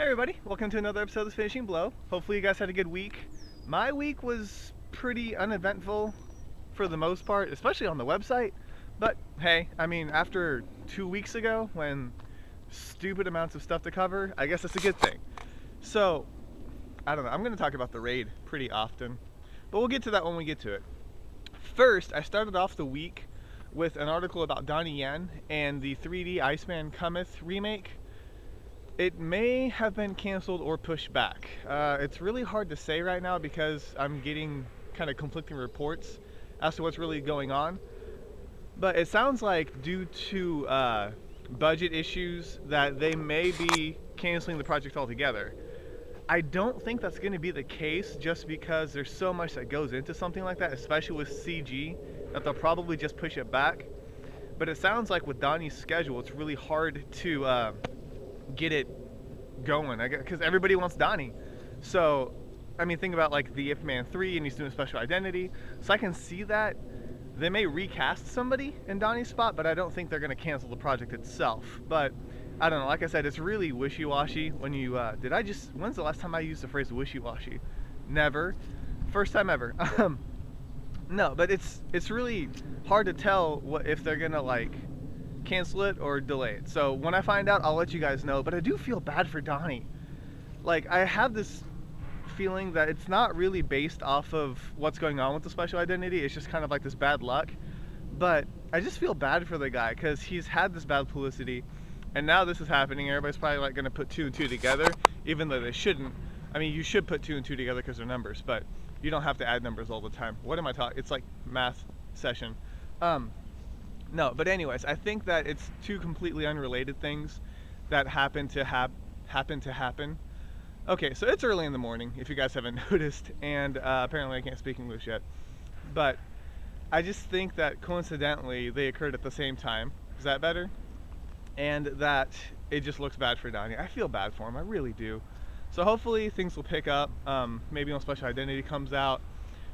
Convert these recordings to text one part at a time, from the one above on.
everybody, welcome to another episode of The Finishing Blow. Hopefully you guys had a good week. My week was pretty uneventful for the most part, especially on the website. But hey, I mean, after 2 weeks ago when stupid amounts of stuff to cover, I guess that's a good thing. So, I don't know, I'm going to talk about the raid pretty often, but we'll get to that when we get to it. First, I started off the week with an article about Donnie Yen and the 3D Iceman Cometh remake. It may have been canceled or pushed back. It's really hard to say right now because I'm getting kind of conflicting reports as to what's really going on. But it sounds like due to budget issues that they may be canceling the project altogether. I don't think that's going to be the case just because there's so much that goes into something like that, especially with CG, that they'll probably just push it back. But it sounds like with Donnie's schedule, it's really hard to get it going, because everybody wants Donnie. So, I mean, think about like the Ip Man 3 and he's doing Special Identity. So I can see that they may recast somebody in Donnie's spot, but I don't think they're going to cancel the project itself. But I don't know, like I said, it's really wishy-washy when you, when's the last time I used the phrase wishy-washy? Never. First time ever. No, but it's really hard to tell if they're going to like cancel it or delay it. So when I find out, I'll let you guys know. But I do feel bad for Donnie. Like, I have this feeling that it's not really based off of what's going on with the Special Identity. It's just kind of like this bad luck. But I just feel bad for the guy because he's had this bad publicity, and now this is happening. Everybody's probably like going to put 2 and 2 together, even though they shouldn't. I mean, you should put 2 and 2 together because they're numbers, but you don't have to add numbers all the time. What am I talking? It's like math session. No, but anyways, I think that it's 2 completely unrelated things that happen to happen. Okay, so it's early in the morning, if you guys haven't noticed, and apparently I can't speak English yet. But I just think that coincidentally they occurred at the same time. Is that better? And that it just looks bad for Donnie. I feel bad for him, I really do. So hopefully things will pick up. Maybe when Special Identity comes out,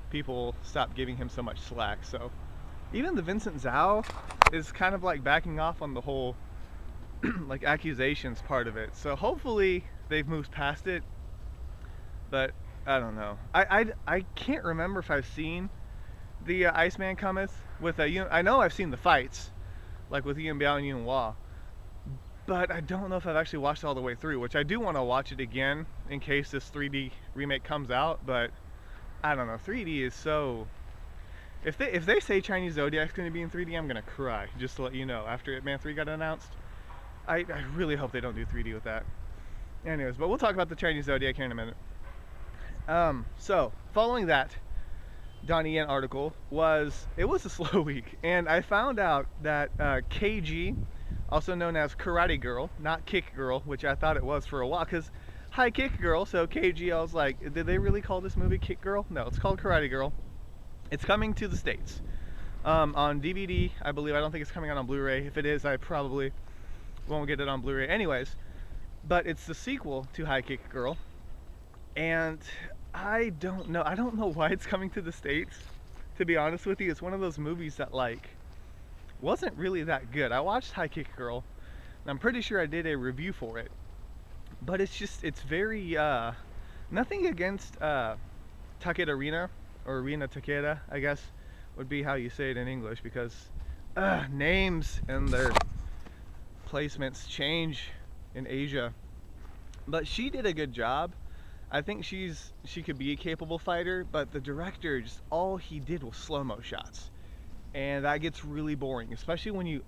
people stop giving him so much slack. So even the Vincent Zhao is kind of like backing off on the whole like accusations part of it. So hopefully they've moved past it. But I don't know. I can't remember if I've seen the Iceman Cometh with I know I've seen the fights, like with Ian Biao and Yuen Wah. But I don't know if I've actually watched it all the way through, which I do want to watch it again in case this 3D remake comes out. But I don't know. 3D is so... If they say Chinese Zodiac's going to be in 3D, I'm going to cry, just to let you know, after Ip Man 3 got announced. I really hope they don't do 3D with that. Anyways, but we'll talk about the Chinese Zodiac here in a minute. So, following that Donnie Yen article, it was a slow week, and I found out that KG, also known as Karate Girl, not Kick Girl, which I thought it was for a while, because hi Kick Girl, so KG, I was like, did they really call this movie Kick Girl? No, it's called Karate Girl. It's coming to the States on DVD, I believe. I don't think it's coming out on Blu-ray. If it is, I probably won't get it on Blu-ray anyways. But it's the sequel to High Kick Girl. And I don't know why it's coming to the States, to be honest with you. It's one of those movies that, like, wasn't really that good. I watched High Kick Girl, and I'm pretty sure I did a review for it. But it's very, nothing against Takeda Rina, or Rina Takeda, I guess, would be how you say it in English, because names and their placements change in Asia. But she did a good job. I think she could be a capable fighter, but the director, just all he did was slow-mo shots. And that gets really boring, especially when you,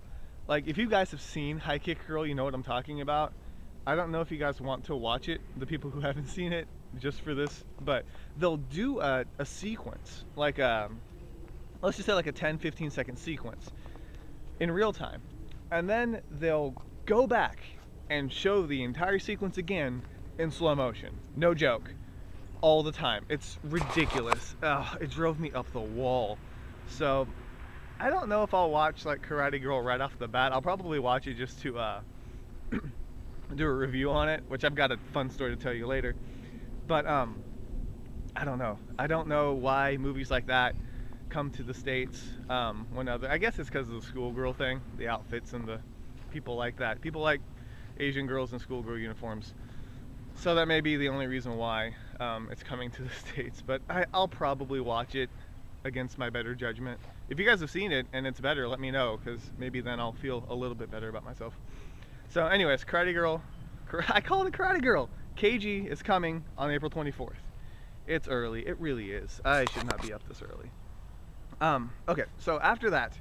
like, if you guys have seen High Kick Girl, you know what I'm talking about. I don't know if you guys want to watch it, the people who haven't seen it, just for this, but they'll do a sequence, like let's just say like a 10-15 second sequence in real time, and then they'll go back and show the entire sequence again in slow motion. No joke. All the time. It's ridiculous. It drove me up the wall. So I don't know if I'll watch like Karate Girl right off the bat. I'll probably watch it just to do a review on it, which I've got a fun story to tell you later. But I don't know. I don't know why movies like that come to the States. I guess it's because of the schoolgirl thing, the outfits and the people like that. People like Asian girls in schoolgirl uniforms. So that may be the only reason why it's coming to the States. But I'll probably watch it against my better judgment. If you guys have seen it and it's better, let me know, because maybe then I'll feel a little bit better about myself. So anyways, Karate Girl, I call it Karate Girl. KG is coming on April 24th. It's early, it really is. I should not be up this early. Okay, so after that,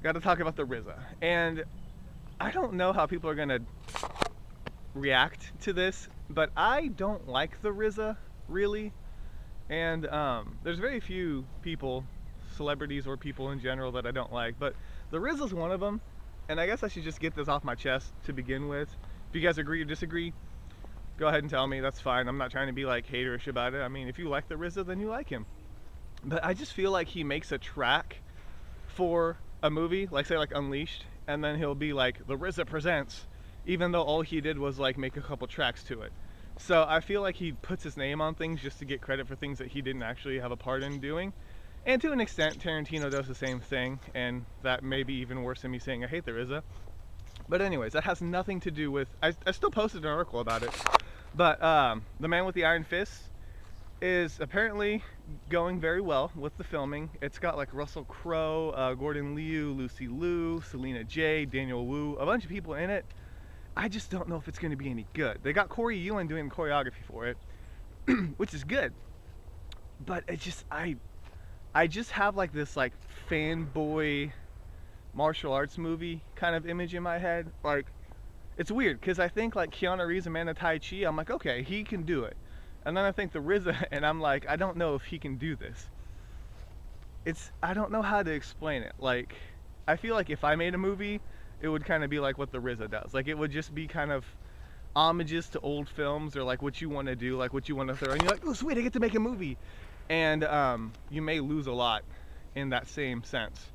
got to talk about the RZA. And I don't know how people are gonna react to this, but I don't like the RZA, really. And there's very few people, celebrities or people in general, that I don't like, but the RZA's one of them. And I guess I should just get this off my chest to begin with. If you guys agree or disagree, go ahead and tell me, that's fine. I'm not trying to be like haterish about it. I mean, if you like the RZA, then you like him. But I just feel like he makes a track for a movie, like say like Unleashed, and then he'll be like, the RZA presents, even though all he did was like make a couple tracks to it. So I feel like he puts his name on things just to get credit for things that he didn't actually have a part in doing. And to an extent, Tarantino does the same thing, and that may be even worse than me saying I hate the RZA. But anyways, that has nothing to do with, I still posted an article about it, but The Man with the Iron Fist is apparently going very well with the filming. It's got like Russell Crowe, Gordon Liu, Lucy Liu, Selena J, Daniel Wu, a bunch of people in it. I just don't know if it's going to be any good. They got Corey Yuen doing the choreography for it, which is good. But it just, I just have like this like fanboy martial arts movie kind of image in my head. Like, it's weird because I think like Keanu Reeves and Manna Tai Chi, I'm like, okay, he can do it. And then I think the RZA, and I'm like, I don't know if he can do this. I don't know how to explain it. Like, I feel like if I made a movie, it would kind of be like what the RZA does. Like, it would just be kind of homages to old films, or like what you want to do, like what you want to throw. And you're like, oh sweet, I get to make a movie. And you may lose a lot in that same sense.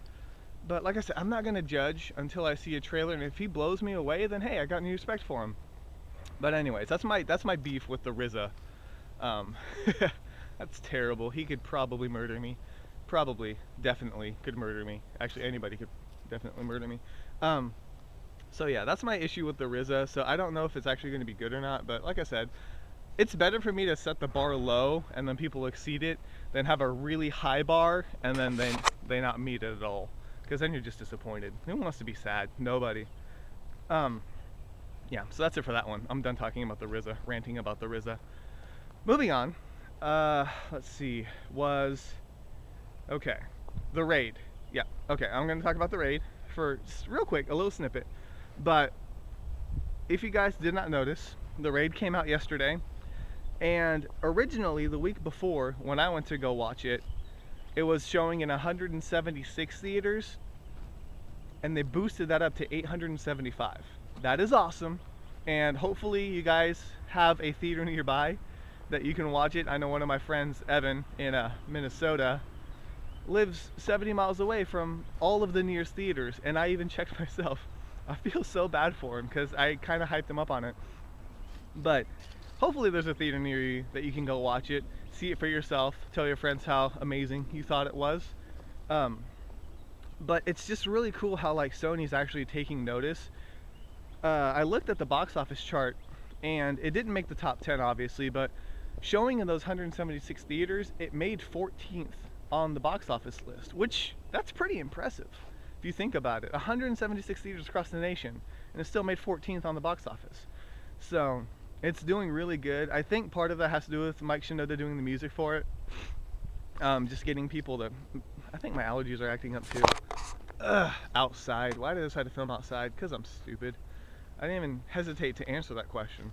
But like I said, I'm not going to judge until I see a trailer. And if he blows me away, then hey, I got new respect for him. But anyways, that's my beef with the RZA. That's terrible. He could probably murder me. Definitely could murder me. Actually, anybody could definitely murder me. So yeah, that's my issue with the RZA. So I don't know if it's actually going to be good or not. But like I said, it's better for me to set the bar low and then people exceed it than have a really high bar and then they not meet it at all. Because then you're just disappointed. Who wants to be sad? Nobody. Yeah, so that's it for that one. I'm done talking about the RZA, ranting about the RZA. Moving on, let's see, okay, The Raid. Yeah, okay, I'm going to talk about The Raid for real quick, a little snippet. But if you guys did not notice, The Raid came out yesterday, and originally the week before, when I went to go watch it, it was showing in 176 theaters, and they boosted that up to 875. That is awesome, and hopefully you guys have a theater nearby that you can watch it. I know one of my friends, Evan, in Minnesota, lives 70 miles away from all of the nearest theaters, and I even checked myself. I feel so bad for him because I kind of hyped him up on it. But hopefully there's a theater near you that you can go watch it, see it for yourself, tell your friends how amazing you thought it was. But it's just really cool how like Sony's actually taking notice. I looked at the box office chart, and it didn't make the top 10 obviously, but showing in those 176 theaters, it made 14th on the box office list, which that's pretty impressive if you think about it. 176 theaters across the nation, and it still made 14th on the box office. So it's doing really good. I think part of that has to do with Mike Shinoda doing the music for it. Just getting people to, I think my allergies are acting up too. Outside. Why did I decide to film outside? Because I'm stupid. I didn't even hesitate to answer that question.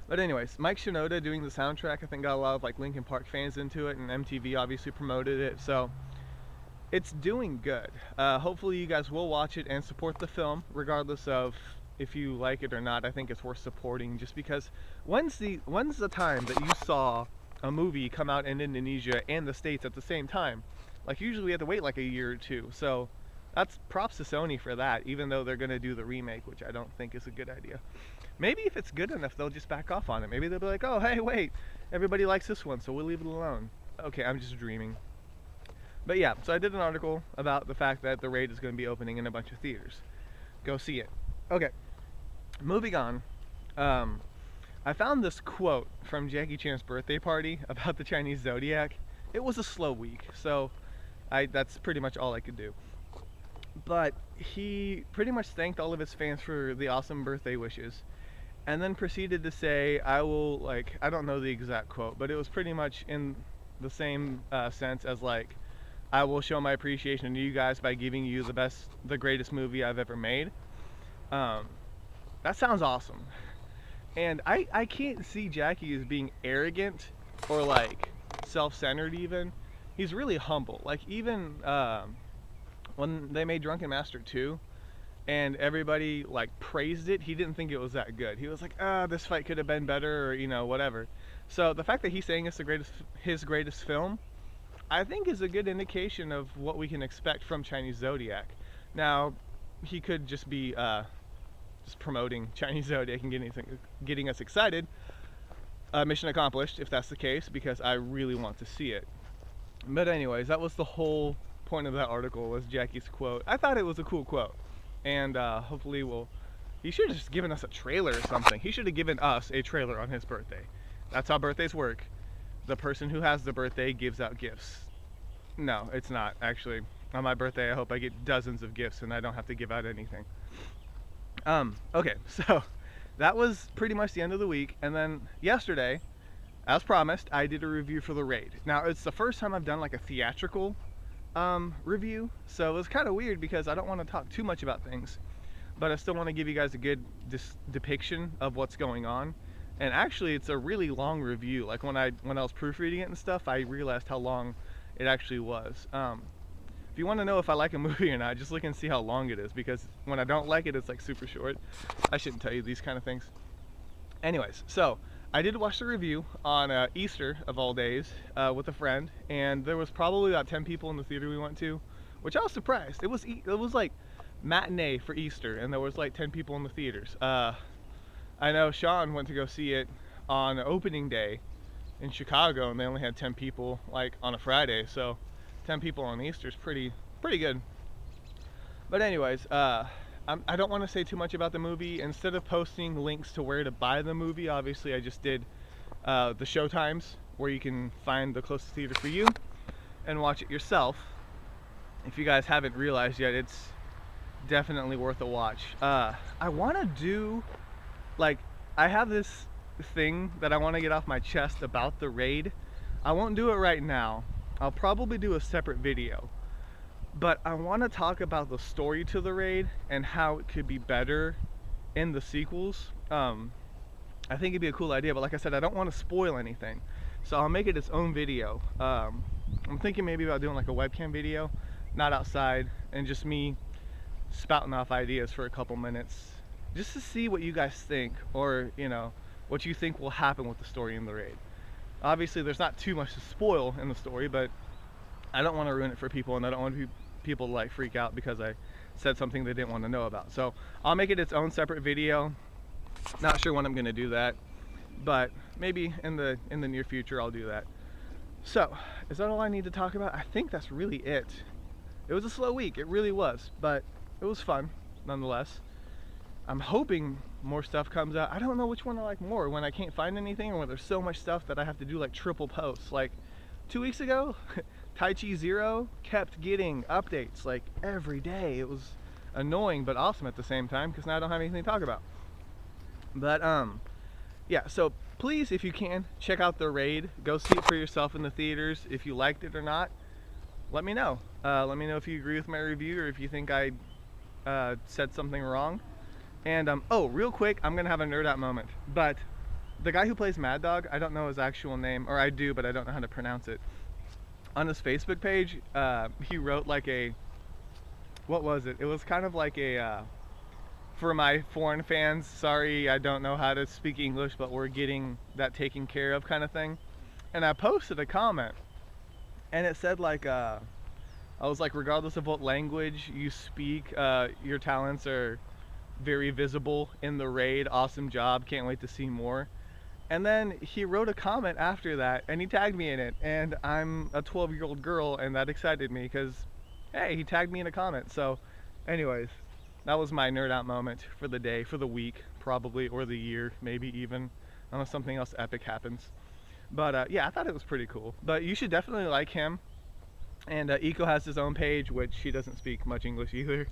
But anyways, Mike Shinoda doing the soundtrack, I think got a lot of like Linkin Park fans into it, and MTV obviously promoted it, so it's doing good. Hopefully you guys will watch it and support the film, regardless of if you like it or not. I think it's worth supporting, just because when's the time that you saw a movie come out in Indonesia and the States at the same time? Like, usually we have to wait like a year or two, so that's props to Sony for that, even though they're going to do the remake, which I don't think is a good idea. Maybe if it's good enough, they'll just back off on it. Maybe they'll be like, oh, hey, wait, everybody likes this one, so we'll leave it alone. Okay, I'm just dreaming. But yeah, so I did an article about the fact that The Raid is going to be opening in a bunch of theaters. Go see it. Okay, moving on. I found this quote from Jackie Chan's birthday party about the Chinese zodiac. It was a slow week, so that's pretty much all I could do. But he pretty much thanked all of his fans for the awesome birthday wishes, and then proceeded to say, I will, like, I don't know the exact quote, but it was pretty much in the same sense as, like, I will show my appreciation to you guys by giving you the greatest movie I've ever made. That sounds awesome. And I can't see Jackie as being arrogant or like self-centered even. He's really humble. Like even when they made Drunken Master 2 and everybody like praised it, he didn't think it was that good. He was like, this fight could have been better, or whatever. So the fact that he's saying it's his greatest film, I think is a good indication of what we can expect from Chinese Zodiac. Now, he could just be just promoting Chinese Zodiac and getting us excited. Mission accomplished, if that's the case, because I really want to see it. But anyways, that was the whole point of that article, was Jackie's quote. I thought it was a cool quote, and hopefully he should have just given us a trailer or something. He should have given us a trailer on his birthday. That's how birthdays work. The person who has the birthday gives out gifts. No, it's not, actually. On my birthday, I hope I get dozens of gifts and I don't have to give out anything. Okay, so that was pretty much the end of the week. And then yesterday, as promised, I did a review for The Raid. Now, it's the first time I've done like a theatrical review, so it was kind of weird because I don't want to talk too much about things, but I still want to give you guys a good depiction of what's going on. And actually, it's a really long review. Like when I was proofreading it and stuff, I realized how long it actually was. If you want to know if I like a movie or not, just look and see how long it is, because when I don't like it, it's like super short. I shouldn't tell you these kind of things. Anyways, so I did watch the review on Easter of all days with a friend, and there was probably about 10 people in the theater we went to, which I was surprised. It was like matinee for Easter, and there was like 10 people in the theaters. I know Sean went to go see it on opening day in Chicago, and they only had 10 people like on a Friday, so 10 people on Easter is pretty good. But anyways, I don't want to say too much about the movie. Instead of posting links to where to buy the movie, obviously I just did the showtimes where you can find the closest theater for you and watch it yourself. If you guys haven't realized yet, it's definitely worth a watch. I want to do, like, I have this thing that I want to get off my chest about The Raid. I won't do it right now. I'll probably do a separate video, but I want to talk about the story to The Raid and how it could be better in the sequels. I think it'd be a cool idea, but like I said, I don't want to spoil anything, so I'll make it its own video. I'm thinking maybe about doing like a webcam video, not outside, and just me spouting off ideas for a couple minutes, just to see what you guys think, or what you think will happen with the story in The Raid. Obviously, there's not too much to spoil in the story, but I don't want to ruin it for people, and I don't want people to like freak out because I said something they didn't want to know about. So I'll make it its own separate video. Not sure when I'm going to do that, but maybe in the near future I'll do that. So, is that all I need to talk about? I think that's really it. It was a slow week, it really was, but it was fun nonetheless. I'm hoping more stuff comes out. I don't know which one I like more, when I can't find anything or when there's so much stuff that I have to do like triple posts. Like 2 weeks ago, Tai Chi Zero kept getting updates like every day. It was annoying but awesome at the same time, because now I don't have anything to talk about. But yeah, so please, if you can, check out The Raid. Go see it for yourself in the theaters. If you liked it or not, let me know. Let me know if you agree with my review or if you think I said something wrong. And oh, real quick, I'm gonna have a nerd out moment, but the guy who plays Mad Dog, I don't know his actual name, or I do, but I don't know how to pronounce it. On his Facebook page, he wrote like what was it? It was kind of like for my foreign fans, sorry, I don't know how to speak English, but we're getting that taken care of kind of thing. And I posted a comment, and it said like, I was like, regardless of what language you speak, your talents are very visible in The Raid. Awesome job, can't wait to see more. And then he wrote a comment after that, and he tagged me in it, and I'm a 12-year-old girl, and that excited me because, hey, he tagged me in a comment. So anyways, that was my nerd out moment for the day, for the week probably, or the year maybe even. unless something else epic happens. But yeah, I thought it was pretty cool. But you should definitely like him. And Eco has his own page, which he doesn't speak much English either.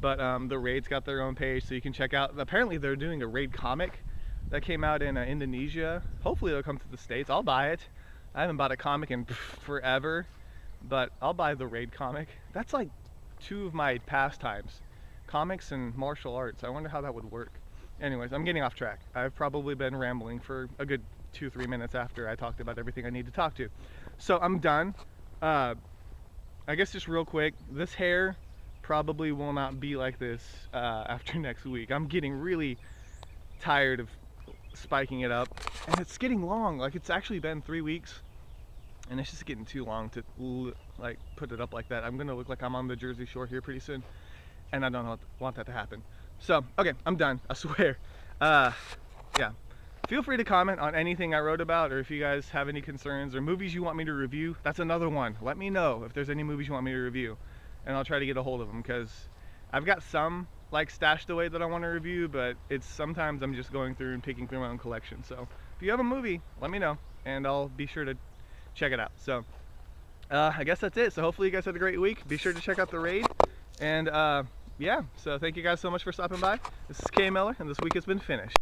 But the Raid's got their own page, so you can check out. Apparently, they're doing a Raid comic that came out in Indonesia. Hopefully, it'll come to the States. I'll buy it. I haven't bought a comic in forever, but I'll buy the Raid comic. That's like two of my pastimes, comics and martial arts. I wonder how that would work. Anyways, I'm getting off track. I've probably been rambling for a good 2-3 minutes after I talked about everything I need to talk to. So I'm done. I guess just real quick, this hair probably will not be like this after next week. I'm getting really tired of spiking it up, and it's getting long. Like, it's actually been 3 weeks, and it's just getting too long to like put it up like that. I'm gonna look like I'm on the Jersey Shore here pretty soon, and I don't want that to happen. So okay, I'm done, I swear. Yeah, feel free to comment on anything I wrote about, or if you guys have any concerns or movies you want me to review. That's another one. Let me know if there's any movies you want me to review, and I'll try to get a hold of them, because I've got some like stashed away that I want to review, but it's sometimes I'm just going through and picking through my own collection. So if you have a movie, let me know, and I'll be sure to check it out. So I guess that's it. So hopefully you guys had a great week. Be sure to check out the Raid, and yeah, so thank you guys so much for stopping by. This is K Miller, and this week has been finished.